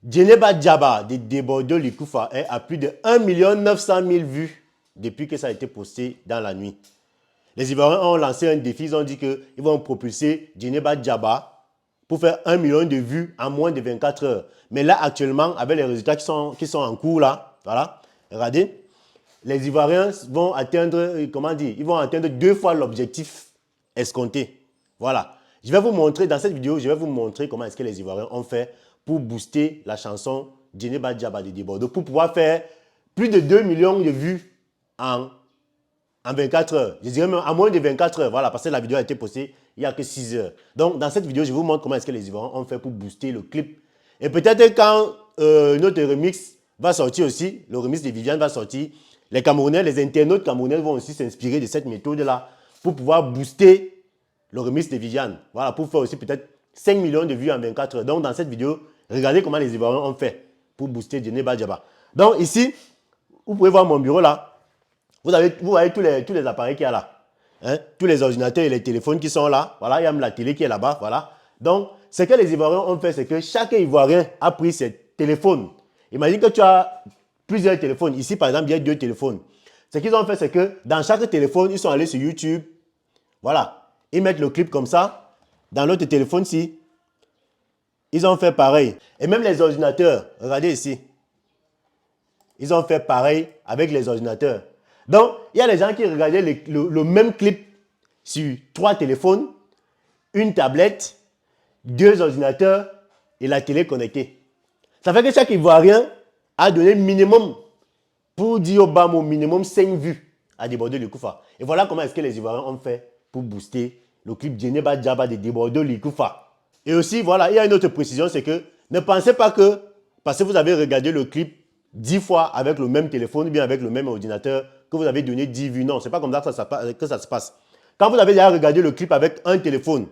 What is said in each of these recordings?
Djeneba Djaba de Débordeur Likoufa est à plus de 1 900 000 vues depuis que ça a été posté dans la nuit. Les Ivoiriens ont lancé un défi, ils ont dit qu'ils vont propulser Djeneba Djaba pour faire 1 million de vues en moins de 24 heures. Mais là, actuellement, avec les résultats qui sont en cours là, voilà, regardez, les Ivoiriens vont atteindre, comment dire, ils vont atteindre 2 fois l'objectif escompté. Voilà. Je vais vous montrer, dans cette vidéo, je vais vous montrer comment est-ce que les Ivoiriens ont fait pour booster la chanson Djeneba Djaba de Débordeur, pour pouvoir faire plus de 2 millions de vues en 24 heures. Je dirais même en moins de 24 heures. Voilà, parce que la vidéo a été postée il n'y a que 6 heures. Donc, dans cette vidéo, je vous montre comment est-ce que les Ivoiriens ont fait pour booster le clip. Et peut-être quand notre remix va sortir aussi, le remix de Viviane va sortir, les Camerounais, les internautes camerounais vont aussi s'inspirer de cette méthode-là pour pouvoir booster le remix de Viviane. Voilà, pour faire aussi peut-être 5 millions de vues en 24 heures. Donc, dans cette vidéo, regardez comment les Ivoiriens ont fait pour booster Djeneba Djaba. Donc, ici, vous pouvez voir mon bureau là. Vous voyez tous les appareils qu'il y a là. Hein? Tous les ordinateurs et les téléphones qui sont là. Voilà, il y a même la télé qui est là-bas. Voilà. Donc, ce que les Ivoiriens ont fait, c'est que chaque Ivoirien a pris ses téléphones. Imagine que tu as plusieurs téléphones. Ici, par exemple, il y a 2 téléphones. Ce qu'ils ont fait, c'est que dans chaque téléphone, ils sont allés sur YouTube. Voilà. Ils mettent le clip comme ça. Dans l'autre téléphone-ci, ils ont fait pareil. Et même les ordinateurs, regardez ici. Ils ont fait pareil avec les ordinateurs. Donc, il y a des gens qui regardaient le même clip sur 3 téléphones, une tablette, 2 ordinateurs et la télé connectée. Ça fait que chaque Ivoirien a donné minimum, pour dire au bas mot, minimum 5 vues à Débordeur Likoufa. Et voilà comment est-ce que les Ivoiriens ont fait pour booster le clip Djeneba Djaba de Débordeur Likoufa. Et aussi, voilà, il y a une autre précision, c'est que ne pensez pas que, parce que vous avez regardé le clip 10 fois avec le même téléphone ou bien avec le même ordinateur, que vous avez donné 10 vues. Non, ce n'est pas comme ça que ça se passe. Quand vous avez déjà regardé le clip avec un téléphone,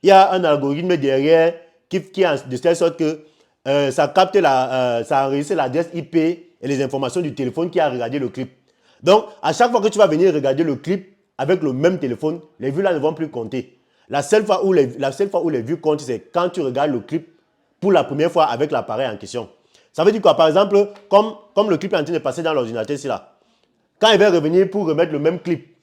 il y a un algorithme derrière qui est de telle sorte que ça capte ça enregistre l'adresse IP et les informations du téléphone qui a regardé le clip. Donc, à chaque fois que tu vas venir regarder le clip avec le même téléphone, les vues là ne vont plus compter. La seule fois où les vues comptent, c'est quand tu regardes le clip pour la première fois avec l'appareil en question. Ça veut dire quoi? Par exemple, comme le clip est en train de passer dans l'ordinateur ici là, quand il va revenir pour remettre le même clip,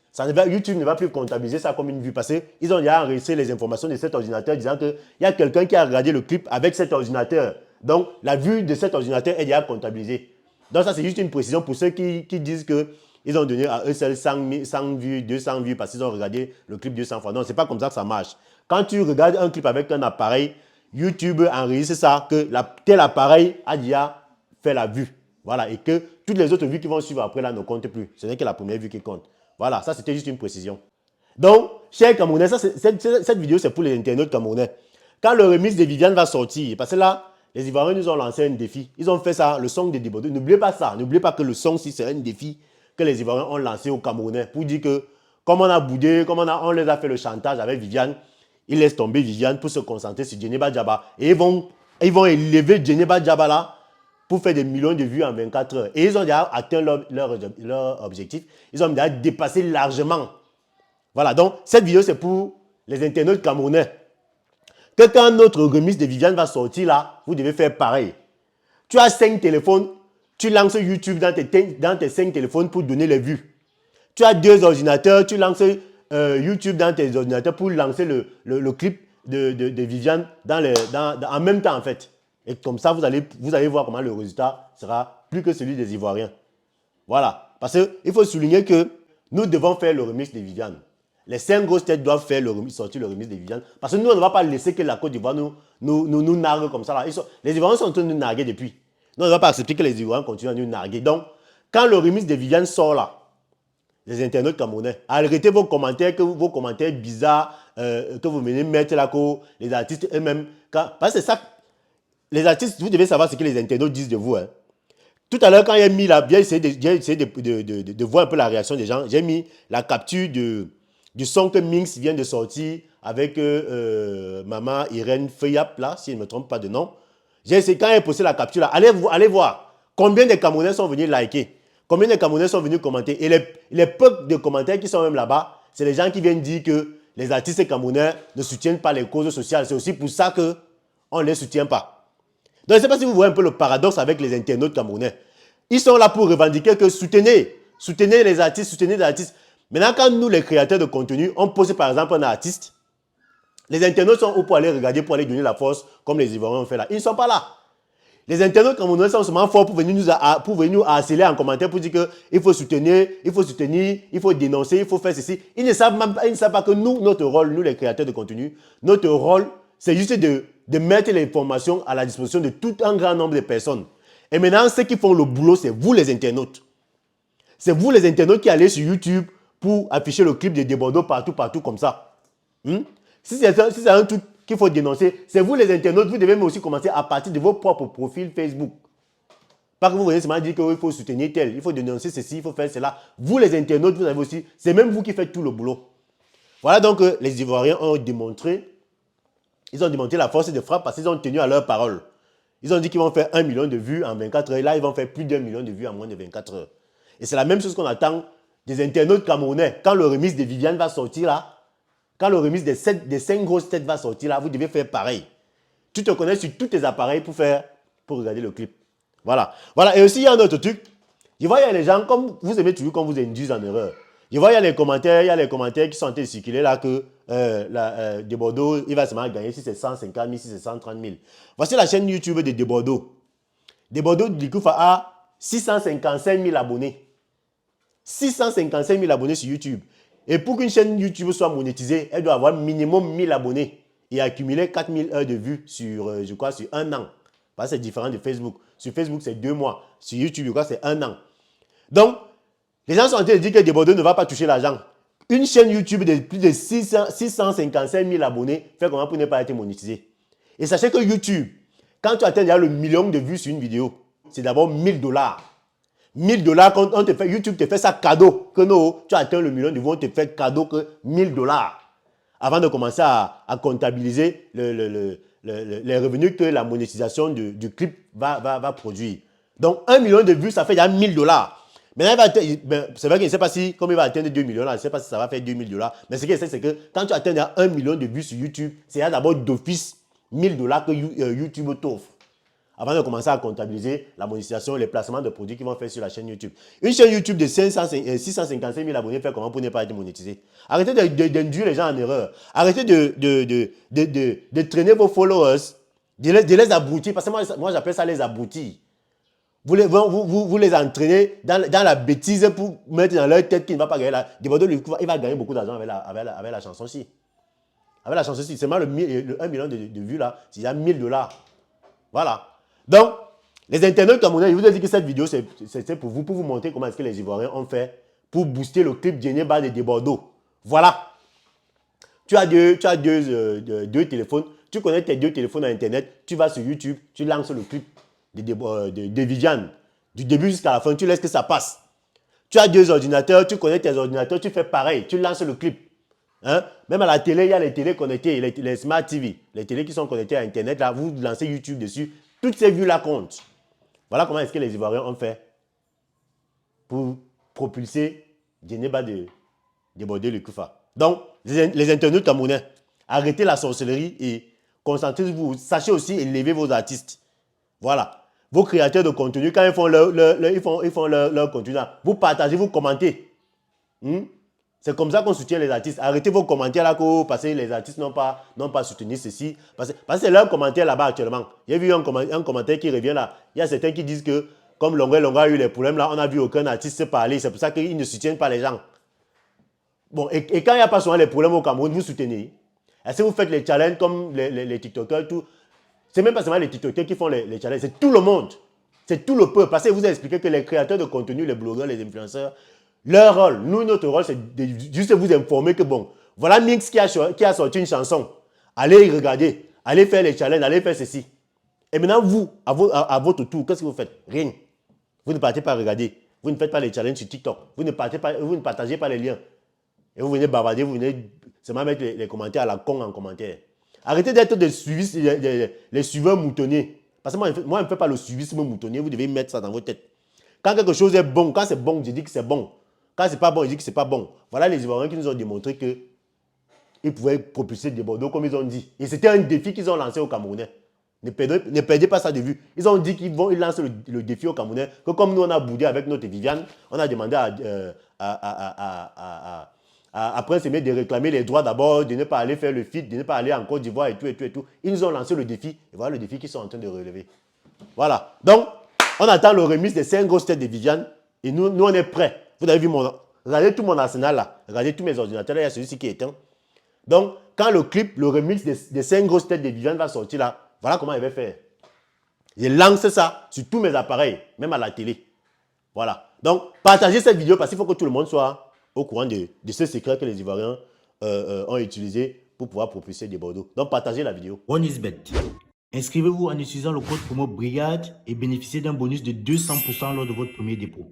YouTube ne va plus comptabiliser ça comme une vue parce qu'ils ont déjà enregistré les informations de cet ordinateur disant qu'il y a quelqu'un qui a regardé le clip avec cet ordinateur. Donc, la vue de cet ordinateur est déjà comptabilisée. Donc, ça, c'est juste une précision pour ceux qui disent qu'ils ont donné à eux seuls 100 vues, 200 vues parce qu'ils ont regardé le clip 200 fois. Non, ce n'est pas comme ça que ça marche. Quand tu regardes un clip avec un appareil, YouTube enregistre ça, que tel appareil a déjà fait la vue. Voilà, et que toutes les autres vues qui vont suivre après là ne comptent plus. Ce n'est que la première vue qui compte. Voilà, ça c'était juste une précision. Donc, chers Camerounais, cette vidéo c'est pour les internautes camerounais. Quand le remix de Viviane va sortir, parce que là, les Ivoiriens nous ont lancé un défi. Ils ont fait ça, le son de Débordeur. N'oubliez pas ça, n'oubliez pas que le son, si c'est un défi que les Ivoiriens ont lancé aux Camerounais pour dire que, comme on a boudé, comme on les a fait le chantage avec Viviane, ils laissent tomber Viviane pour se concentrer sur Djeneba Djaba. Et ils vont élever Djeneba Djaba là pour faire des millions de vues en 24 heures. Et ils ont déjà atteint leur objectif. Ils ont déjà dépassé largement. Voilà, donc cette vidéo c'est pour les internautes camerounais. Que quand notre remix de Viviane va sortir là, vous devez faire pareil. Tu as 5 téléphones, tu lances YouTube dans tes 5 téléphones pour donner les vues. Tu as 2 ordinateurs, tu lances YouTube dans tes ordinateurs pour lancer le clip de Viviane en même temps en fait. Et comme ça, vous allez voir comment le résultat sera plus que celui des Ivoiriens. Voilà. Parce qu'il faut souligner que nous devons faire le remix de Viviane. Les 5 grosses têtes doivent faire sortir le remix de Viviane. Parce que nous, on ne va pas laisser que la Côte d'Ivoire nous nargue comme ça. Là. Les Ivoiriens sont en train de nous narguer depuis. Nous, on ne va pas accepter que les Ivoiriens continuent à nous narguer. Donc, quand le remix de Viviane sort là, les internautes camerounais, arrêtez vos commentaires bizarres que vous venez mettre là, que les artistes eux-mêmes. Parce que c'est ça. Les artistes, vous devez savoir ce que les internautes disent de vous. Hein. Tout à l'heure, quand j'ai mis j'ai essayé de voir un peu la réaction des gens. J'ai mis la capture du son que Minx vient de sortir avec maman Irène Feyap, là, si je ne me trompe pas de nom. J'ai essayé, quand j'ai posté la capture là, allez voir combien de Camerounais sont venus liker, combien de Camerounais sont venus commenter. Et les peu de commentaires qui sont même là-bas, c'est les gens qui viennent dire que les artistes camerounais ne soutiennent pas les causes sociales. C'est aussi pour ça qu'on ne les soutient pas. Donc, je ne sais pas si vous voyez un peu le paradoxe avec les internautes camerounais. Ils sont là pour revendiquer que soutenez les artistes, soutenez les artistes. Maintenant, quand nous, les créateurs de contenu, on pose par exemple un artiste, les internautes sont où pour aller regarder, pour aller donner la force, comme les Ivoiriens ont fait là. Ils ne sont pas là. Les internautes camerounais sont seulement forts pour venir nous harceler en commentaire pour dire qu'il faut soutenir, il faut dénoncer, il faut faire ceci. Ils ne savent pas que nous, notre rôle, nous les créateurs de contenu, notre rôle, c'est juste de mettre l'information à la disposition de tout un grand nombre de personnes. Et maintenant, ceux qui font le boulot, c'est vous les internautes. C'est vous les internautes qui allez sur YouTube pour afficher le clip de Debordo partout comme ça. Si c'est un truc qu'il faut dénoncer, c'est vous les internautes, vous devez aussi commencer à partir de vos propres profils Facebook. Pas que vous venez seulement dire qu'il faut soutenir tel, il faut dénoncer ceci, il faut faire cela. Vous les internautes, vous avez aussi, c'est même vous qui faites tout le boulot. Voilà donc les Ivoiriens ont démontré, ils ont démontré la force de frappe parce qu'ils ont tenu à leur parole. Ils ont dit qu'ils vont faire 1 million de vues en 24 heures. Et là, ils vont faire plus d'1 million de vues en moins de 24 heures. Et c'est la même chose qu'on attend des internautes camerounais. Quand le remix de Viviane va sortir là, quand le remix des 5 grosses têtes va sortir là, vous devez faire pareil. Tu te connais sur tous tes appareils pour regarder le clip. Voilà. Voilà. Et aussi, il y a un autre truc. Je vois, il y a les gens, comme vous aimez toujours quand vous induisez en erreur. Je vois, il y a les commentaires qui sont en train de circuler là que Debordo, il va seulement gagner si c'est 150 000, si c'est 130 000. Voici la chaîne YouTube de Debordo. Debordo Likoufa a 655 000 abonnés. 655 000 abonnés sur YouTube. Et pour qu'une chaîne YouTube soit monétisée, elle doit avoir minimum 1000 abonnés et accumuler 4000 heures de vues sur, je crois, sur un an. Parce que c'est différent de Facebook. Sur Facebook, c'est 2 mois. Sur YouTube, je crois, c'est un an. Donc, les gens sont en train de dire que Debordo ne va pas toucher l'argent. Une chaîne YouTube de plus de 655 000 abonnés fait comment pour ne pas être monétisée. Et sachez que YouTube, quand tu atteins déjà le million de vues sur une vidéo, c'est d'abord 1000 $. 1000 $, quand on te fait, YouTube te fait ça cadeau. Que non, tu atteins le million de vues, on te fait cadeau que 1000 $. Avant de commencer à comptabiliser les revenus que la monétisation du clip va produire. Donc, 1 million de vues, ça fait déjà 1000 $. Maintenant, c'est vrai qu'il ne sait pas si, comme il va atteindre 2 millions, là, je ne sais pas si ça va faire 2000 $. Mais ce qu'il sait, c'est que quand tu atteins déjà 1 million de vues sur YouTube, c'est d'abord d'office 1000 $ que YouTube t'offre. Avant de commencer à comptabiliser la monétisation, les placements de produits qu'ils vont faire sur la chaîne YouTube. Une chaîne YouTube de 655 000 abonnés fait comment pour ne pas être monétisé? Arrêtez d'induire les gens en erreur. Arrêtez de traîner vos followers, de les abrutir. Parce que moi j'appelle ça les abrutir. Vous les entraînez dans la bêtise pour mettre dans leur tête qu'il ne va pas gagner. Debordo, il va gagner beaucoup d'argent avec la chanson-ci. Avec la chanson-ci, seulement le 1 million de vues là, c'est déjà 1000 $. Voilà. Donc, les internautes camerounais, je vous ai dit que cette vidéo, c'est pour vous montrer comment est-ce que les Ivoiriens ont fait pour booster le clip Djeneba de Debordo. Voilà. Tu as deux téléphones, tu connais tes 2 téléphones à Internet, tu vas sur YouTube, tu lances le clip de Viviane. Du début jusqu'à la fin, tu laisses que ça passe. Tu as 2 ordinateurs, tu connais tes ordinateurs, tu fais pareil, tu lances le clip. Hein? Même à la télé, il y a les télés connectées, les Smart TV, les télés qui sont connectées à Internet, là, vous lancez YouTube dessus, toutes ces vues-là comptent. Voilà comment est-ce que les Ivoiriens ont fait pour propulser Djeneba de Debordo Likoufa. Donc, les internautes camerounais, arrêtez la sorcellerie et concentrez-vous. Sachez aussi élever vos artistes. Voilà. Vos créateurs de contenu, quand ils font leur contenu, vous partagez, vous commentez. C'est comme ça qu'on soutient les artistes. Arrêtez vos commentaires là parce que les artistes n'ont pas soutenu ceci. Parce que c'est leur commentaire là-bas actuellement. J'ai vu un commentaire qui revient là. Il y a certains qui disent que comme Longue a eu les problèmes là, on n'a vu aucun artiste se parler. C'est pour ça qu'ils ne soutiennent pas les gens. Bon, et quand il n'y a pas souvent les problèmes au Cameroun, vous soutenez. Est-ce que vous faites les challenges comme les TikTokers, tout? C'est même pas seulement les TikTokers qui font les challenges, c'est tout le monde. C'est tout le peuple. Parce que vous avez expliqué que les créateurs de contenu, les blogueurs, les influenceurs, leur rôle, notre rôle, c'est juste vous informer que bon, voilà Mix qui a sorti une chanson. Allez y regarder, allez faire les challenges, allez faire ceci. Et maintenant, vous, à votre tour, qu'est-ce que vous faites? Rien. Vous ne partez pas regarder. Vous ne faites pas les challenges sur TikTok. Vous ne partagez pas les liens. Et vous venez bavarder, vous venez seulement mettre les commentaires à la con en commentaire. Arrêtez d'être les suiveurs moutonniers. Parce que moi, je ne fais pas le suivisme moutonnier. Vous devez mettre ça dans votre tête. Quand quelque chose est bon, quand c'est bon, je dis que c'est bon. Quand c'est pas bon, je dis que c'est pas bon. Voilà les Ivoiriens qui nous ont démontré qu'ils pouvaient propulser Debordo comme ils ont dit. Et c'était un défi qu'ils ont lancé aux Camerounais. Ne perdez pas ça de vue. Ils ont dit qu'ils lancent le défi aux Camerounais, que comme nous on a boudé avec notre Viviane, on a demandé à Prince Aimé de réclamer les droits d'abord, de ne pas aller faire le feat, de ne pas aller en Côte d'Ivoire et tout, et tout, et tout. Ils nous ont lancé le défi, et voilà le défi qu'ils sont en train de relever. Voilà. Donc, on attend le remix des 5 grosses têtes de Viviane, et nous on est prêts. Vous avez vu regardez tout mon arsenal là, regardez tous mes ordinateurs, là, il y a celui-ci qui est éteint. Donc, quand le clip, le remix des 5 grosses têtes de Viviane va sortir là, voilà comment il va faire. Je lance ça sur tous mes appareils, même à la télé. Voilà. Donc, partagez cette vidéo parce qu'il faut que tout le monde soit au courant de ce secret que les Ivoiriens ont utilisé pour pouvoir propulser des Bordeaux. Donc, partagez la vidéo. OneXBet. Inscrivez-vous en utilisant le code promo BRIGADE et bénéficiez d'un bonus de 200% lors de votre premier dépôt.